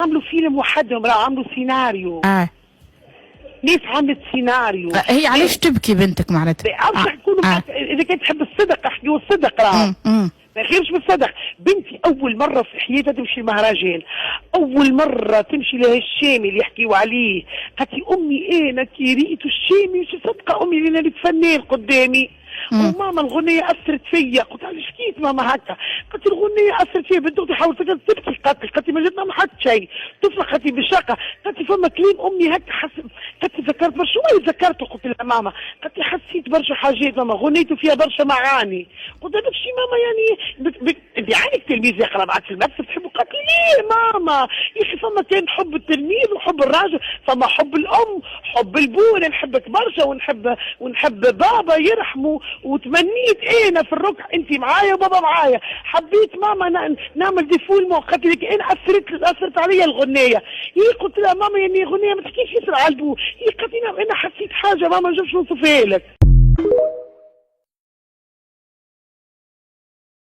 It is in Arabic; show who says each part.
Speaker 1: عملوا فيلم وحدهم، عملوا سيناريو. ناس عملت سيناريو.
Speaker 2: هي علاش تبكي بنتك معناتها؟
Speaker 1: بدي يكونوا اذا كانت تحب الصدق احكيوا الصدق راه. ما خيرش بالصدق. بنتي اول مره في حياتها تمشي المهرجان، اول مره تمشي لهالشامي اللي يحكيوا عليه، قالت لي امي انا كي ريت الشامي مش صدقه امي لان انا فنان قدامي. وماما الغنية أثرت فيا. قلت لها علاش حكيت ماما هكا؟ قالت لي الغنية أثرت فيا. بنت أختي حاولت تبكي. قالت لي ما جاتنا ما حد شيء، طفلة قالت لي بالشقة. قالت لي فما كلام أمي هكا قالت لي ذكرت برشا. شو ذكرته؟ قلت لها ماما. قالت لي حسيت برشا حاجات ماما، غنيتوا فيها برشا معاني. قلت لها بكشي ماما يعني انت عندك تلميذ يقرا معك في المكتب تحبه؟ قالت لي ليه ماما؟ يا اخي فما كان حب التلميذ وحب الراجل، فما حب الأم، حب البو. أنا نحبك برشا ونحب بابا يرحمه، وتمنيت انا في الركع انت معايا وبابا معايا. حبيت ماما نعمل ديفولمون. قالت لك انا اثرت عليا الغنيه. هي قلت لها ماما يعني غنيه ما تحكيش ياسر على البو. هي قالت لي انا حسيت حاجه ماما نجمش نوصفها لك.